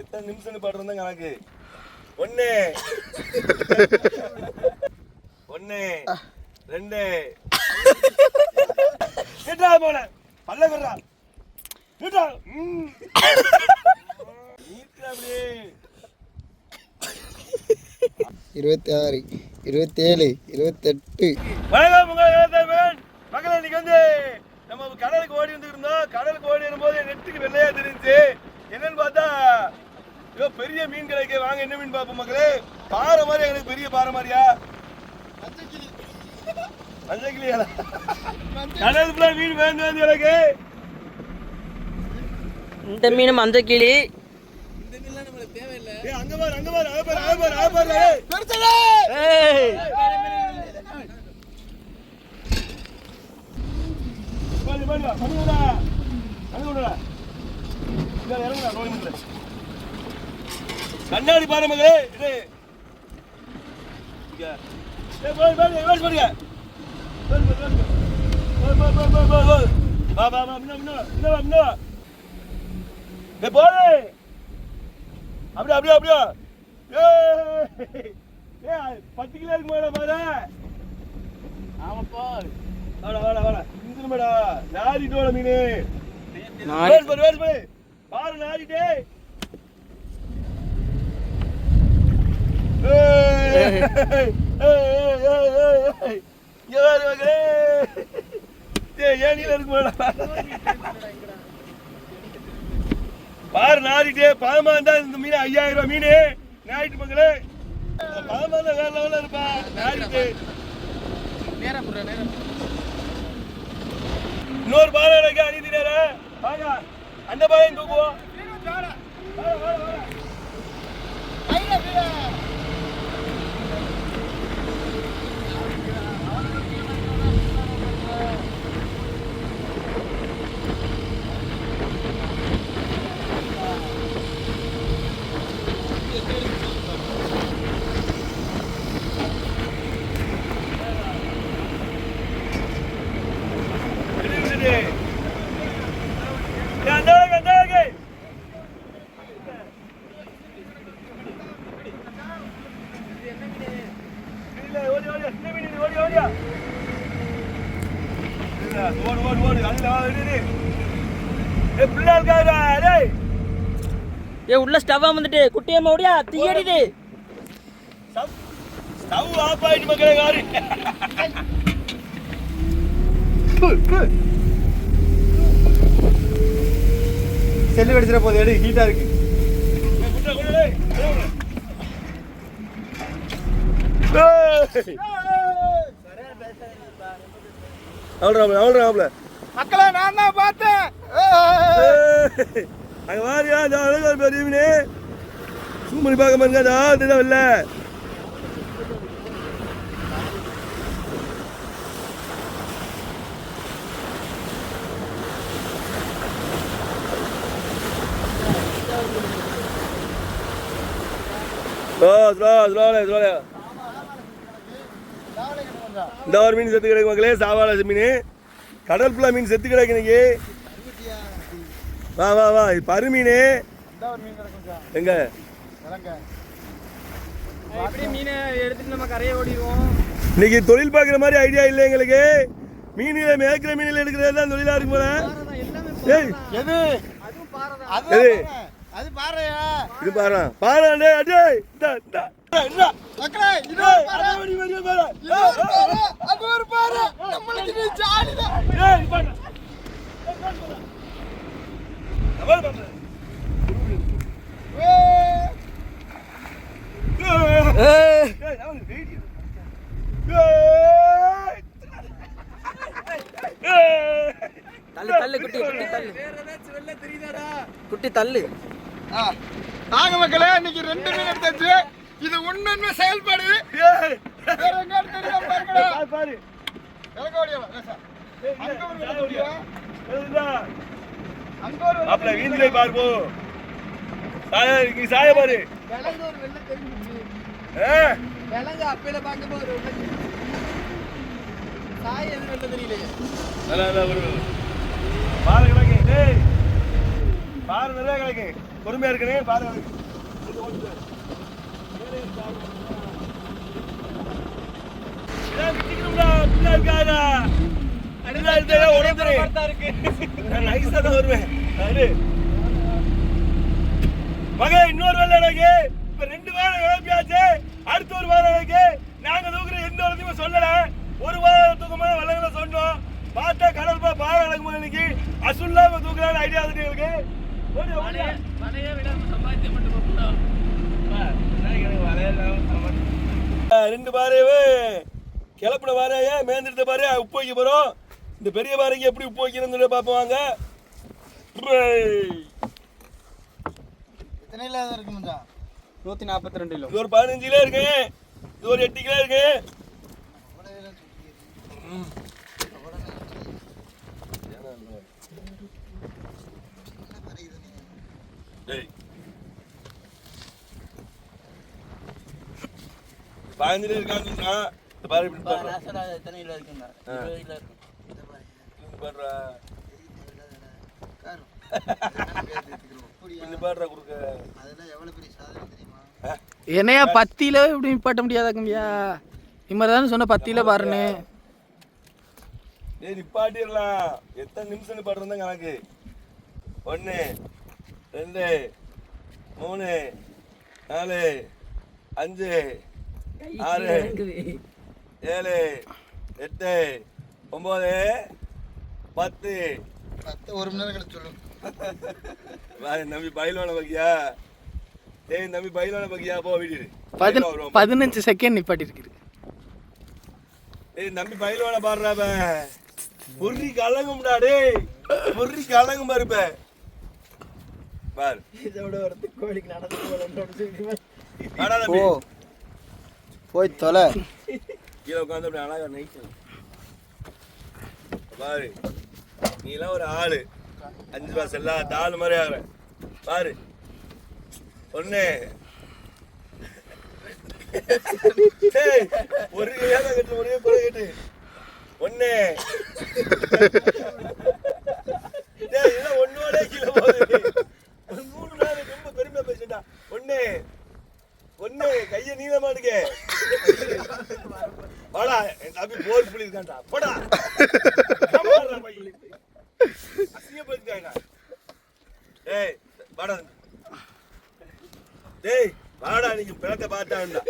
எத்தனை நிமிஷம் பாடுறதா கணக்கு. 1 1 2 கேட்டா போல பல்ல கறா கேட்டா நீட்டா அப்படியே 26 27 28 வணக்கம் மக்களை. இன்னைக்கு வந்து நம்ம கடலுக்கு ஓடி வந்துருந்தோம். கடலுக்கு ஓடி வரும்போது நெட்டுக்கு வெள்ளையா தெரிஞ்சு என்னன்னு பார்த்தா ஐயோ பெரிய மீன் கிடைக்க. வாங்க என்ன மீன் பார்ப்போம் மக்களே. பாறை மாதிரி எனக்கு பெரிய பாறை மாதிரியா மஞ்சள் கிளியா கடலுக்குள்ள மீன் வேந்து வந்து எனக்கு இந்த மீன் மஞ்சள் கிளி. இந்த மீன்லாம் நமக்கு தேவையில்லை. அங்க பாரு அங்க பாரு அங்க பாரு அங்க பாரு அங்க பாரு ஏய் பாரு பாரு பண்ணுடா பண்ணுடா இங்க இறங்குடா ரோயின்ல கண்ணாடி பாரு மகளே. இது இங்க ஏய் போய் போய் போய் போய் அப்படியே அப்படியே அப்படியே 10 கிலோ இருக்கு மேடம் பாரு. ஆமாப்பா. வாடா வாடா வாடா இருந்து மேடா நாரிட்டோட மீனு நாரி பாரு நாரிட்டே. பாரு நாரிட்டே. பழமா இருந்தா இந்த மீன் 5000 ரூபாய் மீன் நாயிட்டு மக்களே. பழமா இருந்தா வேற லெவல்ல இருப்பா நாரிட்டு. இன்னொரு பாறை இருக்கு அணிதினார வாங்க அந்த பாறையும் தூக்குவோம். உள்ள ஸ்டவ் வந்துட்டு குட்டியம்மா ஓடியா தீயடிது. ஸ்டவ் ஆஃப் ஆயிட்டு மக்களே. காரி செல்லு வெடிச்சிட போகுது. எடு ஹீட்டா இருக்கு. மக்களே நான் தான் பார்த்தேன். அங்க வாரியா இந்த அழகா பெரிய மீனே சூம் பண்ணி பார்க்க பாருங்க. அதுதான் இல்ல இந்த ஒரு மீன் செத்து கிடைக்கும் மக்களே. சாவாள மீன் கடல் புல்லா மீன் செத்து கிடைக்கு இன்னைக்கு. வா வா வா இது பரு மீன் எங்க மீனை எடுத்துட்டு நம்ம கரையை ஓடிடுவோம். இன்னைக்கு தொழில் பார்க்குற மாதிரி ஐடியா இல்லை எங்களுக்கு. மீனில் மேய்க்கிற மீனில் எடுக்கிறது தான் தொழிலாக இருக்கும் போல. ஏய் எது எது அது பாறையா? இது பாரு பாரு அடே அடே இந்த இந்த இந்த மக்களே இது பாறை. அடி வடி பாரு அது ஒரு பாறை. நம்மளுக்கு நீ ஜாலிடா. ஏய் பாரு அவள் பாரு ஏய் அவன் வீடியோ தள்ளு தள்ளு குட்டி குட்டி தள்ளு. வேற ஏதாச்சும் வெள்ள தெரியுதாடா? குட்டி தள்ளு. நாங்க மக்களே இன்னைக்கு 2 மீன் எடுத்தாச்சு. இது உண்மையுமே செயல்பாடு. ஏய் வேற எங்க தெரியும் பாருங்கடா. பாரு எங்க ஓடியா ரசா. அங்க ஒரு வெள்ள ஓடியா. எதுடா அங்க ஒரு அப்பல வீதியிலே பாரு போ. சாய பாரு. வெள்ளங்க ஒரு வெள்ள தெரிஞ்சுச்சு. வெள்ளங்க அப்பையில பாக்கும்போது ஒரு வெள்ள. சாய் எது வெள்ள தெரியலையே. அல அல ஒரு பாரு கிடக்கு. டேய் பாரு நிறைய கிடக்கு. பொறுமையா இருக்கனே பாருங்க. மகன் இன்னொரு வேலை எனக்கு இப்ப 2 வாரம் இழப்பியாச்சு. அடுத்த ஒரு வாரம் எனக்கு நாங்க தூக்குற எந்த இடத்தையும் சொல்லல. ஒரு வாரம் தூக்கமா வெள்ளங்களை சொன்னோம். பார்த்தா கடல் பாறை நடக்கும்போது இன்னைக்கு அசுல்லாம தூக்குறான்னு ஐடியா இருக்கு எங்களுக்கு. ரெண்டு பாறையவே கிளப்பின பாறைய மேந்திருந்த பாறைய உப்பு வைக்க போறோம். இந்த பெரிய பாறைக்கு எப்படி உப்பு வைக்கிறதுன்னு பார்ப்போம் வாங்க. எத்தனை கிலோ இருக்கு மச்சான்? 142 கிலோ. இது ஒரு 15 கிலோ இருக்கு. இது ஒரு 8 கிலோ இருக்கு. டேய் 15 கிலோ இருக்கான்னு சொன்னா இந்த பாறை இப்படி பாரு. எத்தனை கிலோ இருக்குங்க? 20 கிலோ இருக்கும். இந்த பாருடா. இந்த பாருடா குடுக்க. அதெல்லாம் எவ்வளவு பெரிய சாதனை தெரியுமா? என்னையா 10 கிலோ இப்படி நிப்பாட்ட முடியாதாங்கய்யா? நீ மாதிரி தானே சொன்ன 10 கிலோ பாருன்னு. ஏய் நிப்பாட்டிடலாம். எத்தனை நிமிஷம் நிப்பாட்டுறதா கணக்கு. 1 2 3 4 5 6 7 8 9 10 1 மணி நேரம் கழிச்சு சொல்லு. நம்பி பயிலோன பக்கியா. ஏய் நம்பி பயிலோன பக்கியா போ வீடு. 15 செகண்ட் நிப்பாட்டி இருக்குது. ஏய் நம்பி பயிலோன பாடுறாப. பொறி கலங்கும்டா டேய். பொறி கலங்கும் பாருப்ப. பார். இதோட வரது கோழிக்கு நடந்து போறேன்னு வாடா போ. நம்பி. போய் தொலை. கீழ உட்கார்ந்து அப்படி அழகா நைட். பாரு. நீலாம் ஒரு ஆளு. 5 ரூபா செல்லா தாள் மாதிரி ஆகுற. பாரு. 1 டேய் ஒரு கையால கட்டு ஒரே புற கட்டு. 1 டேய் இதெல்லாம் ஒண்ணோட கீழ போகுது. 3 நாள் ரொம்ப பெருமையா பேசிட்டா. 1 கைய நீளமாடுங்க. வாடா என் தம்பி போர் புலி இருக்கான்டா. போடா. கமாடா பை. அசிங்க போயிட்டாங்க. டேய் வாடா. டேய் வாடா நீங்க பிளத்தை பார்த்தாண்டா.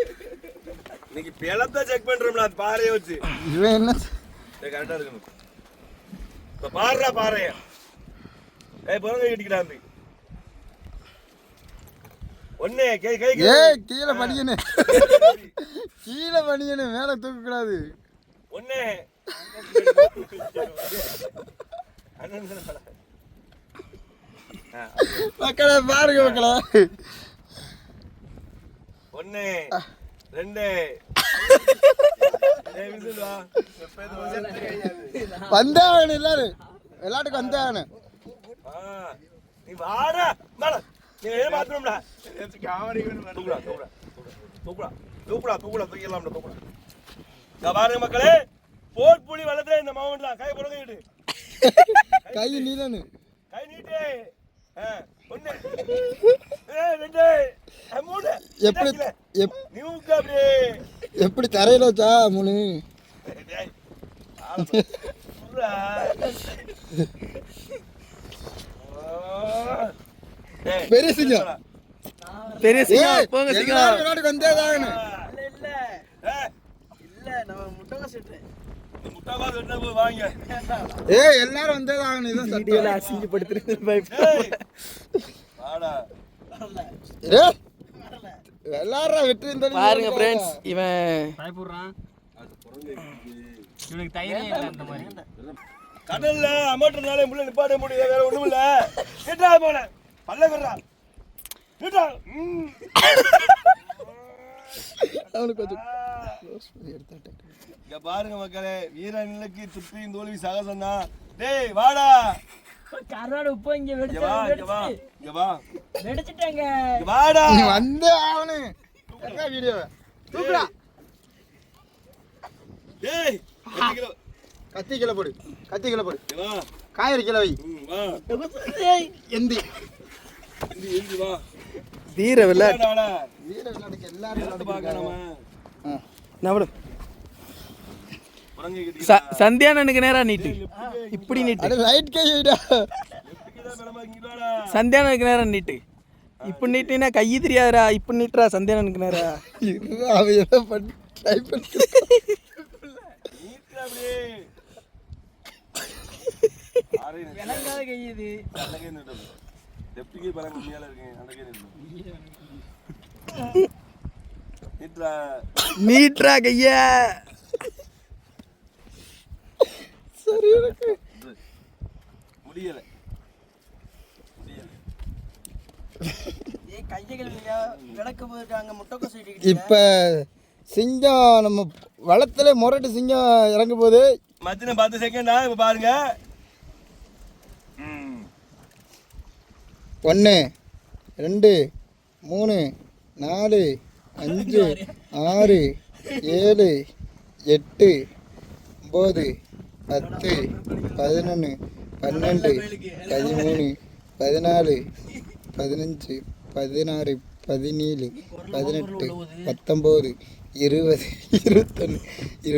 இன்னைக்கு பிளத்தை செக் பண்றோம்ல அந்த பாறையை வச்சு. இவன் என்ன? டேய் கரெக்டா இருக்கணும். இப்ப பாறா பாறைய. ஏய் பொறங்க கட்டிக்கடா தம்பி. 1 கை கை ஏய் கீழே படிக்கணும். கீழே படிக்கணும். மேல தூக்க கூடாது. 1 மக்களே பாருங்க மக்களே. 1 2 வந்தே ஆகணும் எல்லாரும். எல்லாத்துக்கும் வந்தே ஆகணும். நீ வாடா வாடா. நீ ஏன் பாத்ரூம்டா? தூக்குடா தூக்குடா தூக்குடா தூக்குடா தூக்குடா தூக்கிடலாம்டா தூக்குடா. இங்க பாருங்க மக்களே. போட் புலி வளர்த்துல இந்த மவுண்ட்லாம் கை புறங்கிட்டு. கை நீதானு. கை நீட்டு. 1 2 3 எப்படி நியூக்கு அப்படியே. எப்படி தரையில வச்சா 3? டேய் ஆளா டேய் பெரிய சிங்கம். பெரிய ஏய் சிங்கம் போங்க சிங்கம். எல்லாரும் விளையாட்டுக்கு வந்தே ஆகணும். இல்ல நம்ம முட்டைகோஸ் விட்டுறேன். முட்டாவாது என்ன போய் வாங்க. ஏய் எல்லாரும் வந்தே ஆகணும். இதான் வீடியோல சட்டம். அசிங்கப்படுத்துறது டேய் வாடா. ஏய் எல்லாரும் வெற்றி இந்த பாருங்க ஃப்ரெண்ட்ஸ், இவன் இவனுக்கு தைரியம் இல்ல அந்த மாதிரி. கடல்ல அமட்டனாலே முள்ள நிப்பாட்ட முடியல. வேற ஒண்ணும் இல்ல. கேட்டா போல பல்ல கறறா. கேட்டா அவனுக்கு கொஞ்சம் க்ளோஸ் பண்ணி எடுத்துட்டேன். இங்க பாருங்க மக்களே. வீரனுக்கு துப்பியும் தோல்வி சகசம் தான். டேய் வாடா. கரோட உப்பு இங்க இங்க வா இங்க வா இங்க வா. வெடிச்சிட்டாங்க. இங்க வாடா. நீ வந்தே ஆகணும். எங்க வீடியோ தூக்குடா. டேய் கத்தி கீழே போடு. கத்தி கீழே போடு. இங்க வா. காய்கறி கீழே வை. வா. எந்தி எழுதி வா வீர விளையாட்டு வாடா. வீர விளையாட்டுக்கு எல்லாரும் விளையாட்டு பார்க்க நம்ம நம்மள உறங்கி கிட்டி சந்தியானனுக்கு நேரா நீட்டு இப்படி நீட்டு அட ரைட் கை வைடா. லெஃப்ட்டுக்கு தான் பலமா இங்கிட்டு வாடா. சந்தியானனுக்கு நேரா நீட்டு இப்படி நீட்டினா கை தெரியாதுடா இப்படி நீட்டுறா சந்தியானனுக்கு நேரா இருடா, அவன் ஏதோ பண்ணி ட்ரை பண்ணி நீட்டு அப்படியே விளங்காத கை இது. அழகே நின்று லெஃப்ட்டுக்கே பலம் கம்மியால இருக்கு அழகே நின்று நீட்ரா நீட்றா கையா சரி எனக்கு முடியல ஏய் கையை கழுவியா விளக்கு போயிருக்காங்க முட்டைக்கோசு இடிக்கிட்டு. இப்ப சிங்கம் நம்ம வளத்துல முரட்டு சிங்கம் இறங்க போகுது. மத்தின 10 செகண்டா இப்ப பாருங்க 1 2 3 4 5 6 7 8 9 10 11 12 13 14 15 16 17 18 19 20 21 22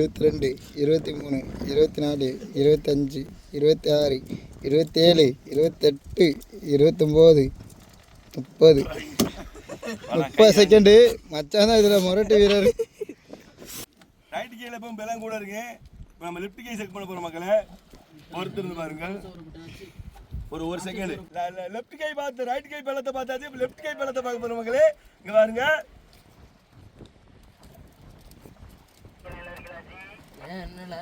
23 24 25 26 27 28 29 30 செகண்ட். மச்சான் தான் இதுல முரட்டு வீரர். ரைட் கையில இப்போ பெலம் கூட இருக்கு. இப்போ நம்ம லெஃப்ட் கை செக் பண்ண போறோம் மக்களே. பொறுத்திருந்து பாருங்க. ஒரு செகண்ட். லெஃப்ட் கை பார்த்து ரைட் கை பெலத்தை பார்த்தாச்சு. இப்போ லெஃப்ட் கை பெலத்தை பார்க்க போறோம் மக்களே. இங்க பாருங்க. என்னல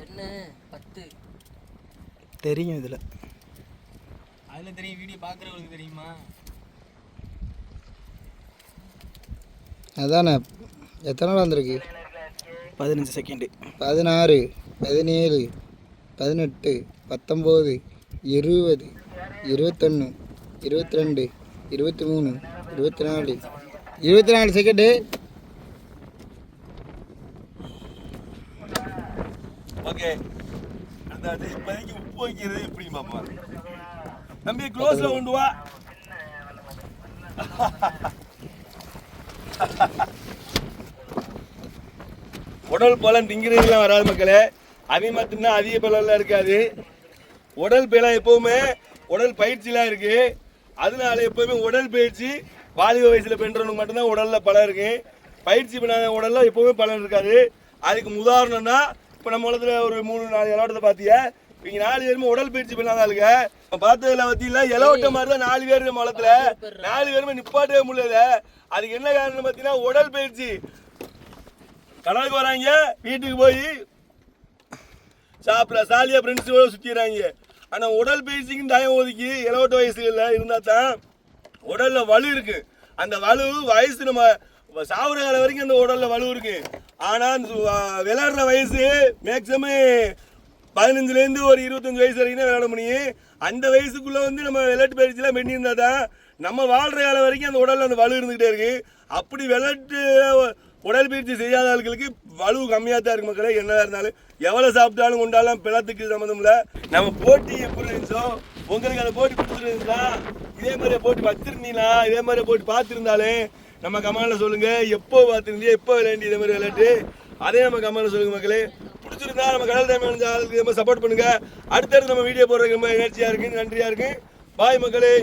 என்ன 10 தெரியும் இதுல அதுல தெரியும் வீடியோ பாக்குறவங்களுக்கு தெரியுமா? அதானே எத்தனை நாள் வந்திருக்கு? 15 செகண்ட் 16 17 18 19 20 21 22 23 24 24 செகண்டு. ஓகே. அடுத்து இப்போதைக்கு உப்பு வைக்கிறது எப்படி பாப்போம். தம்பி க்ளோஸ்ல கொண்டு வா. உடல் பலன் திங்கிறதுலாம் வராது மக்களே. அதிகமாக தின்னா அதிக பலன்லாம் இருக்காது. உடல் பலம் எப்பவுமே உடல் பயிற்சிலாம் இருக்கு. அதனால எப்பவுமே உடல் பயிற்சி வாலிப வயசுல பெண்றவனுக்கு மட்டும்தான் உடல்ல பலம் இருக்கு. பயிற்சி பண்ணாத உடல்ல எப்பவுமே பலன் இருக்காது. அதுக்கு உதாரணம்னா இப்போ நம்ம உலகத்துல ஒரு 3-4 இலவட்டத்தை பார்த்தியா. இவங்க 4 பேருமே உடல் பயிற்சி பண்ணாதான் இருக்க. பார்த்ததுல பத்தியில இலவட்ட மாதிரி தான் 4 பேர் நம்ம உலகத்துல 4 பேருமே நிப்பாட்டவே முடியல. அதுக்கு என்ன காரணம் பார்த்தீங்கன்னா உடல் பயிற்சி. கடலுக்கு வராங்க, வீட்டுக்கு போய் சாப்பிட சாலியா ஃப்ரெண்ட்ஸோட சுற்றிடுறாங்க. ஆனால் உடல் பயிற்சிக்குன்னு டைம் ஒதுக்கி இலவட்ட வயசுல இருந்தால் தான் உடல்ல வலு இருக்கு. அந்த வலு வயசு நம்ம சாவுற காலம் வரைக்கும் அந்த உடல்ல வலு இருக்கு. ஆனால் விளையாடுற வயசு மேக்ஸிமம் 15லேருந்து ஒரு 25 வயசு வரைக்கும் தான் விளையாட முடியும். அந்த வயசுக்குள்ள வந்து நம்ம விளையாட்டு பயிற்சியெல்லாம் பண்ணியிருந்தா தான் நம்ம வாழ்ற காலம் வரைக்கும் அந்த உடல்ல அந்த வலு இருந்துகிட்டே இருக்கு. அப்படி விளையாட்டு உடல் பயிற்சி செய்யாத ஆட்களுக்கு வலு கம்மியாக தான் இருக்கு மக்களே. என்னதான் இருந்தாலும் எவ்வளோ சாப்பிட்டாலும் கொண்டாலும் பிளத்துக்கு சம்மந்தம் இல்லை. நம்ம போட்டி எப்படி இருந்துச்சோ உங்களுக்கு அந்த போட்டி பிடிச்சிருந்துச்சா, இதே மாதிரி போட்டி வச்சிருந்தீங்களா, இதே மாதிரி போட்டி பார்த்துருந்தாலே நம்ம கமெண்ட்ல சொல்லுங்க. எப்போ பார்த்துருந்தீங்க, எப்போ விளையாண்டி இதே மாதிரி விளையாட்டு, அதே நம்ம கமெண்ட்ல சொல்லுங்க மக்களே. பிடிச்சிருந்தா நம்ம கடல் டைம் ஆளுக்கு ரொம்ப சப்போர்ட் பண்ணுங்க. அடுத்தடுத்து நம்ம வீடியோ போடுறதுக்கு ரொம்ப எனர்ஜியா இருக்கு, நன்றியா இருக்கு. பாய் மக்களே.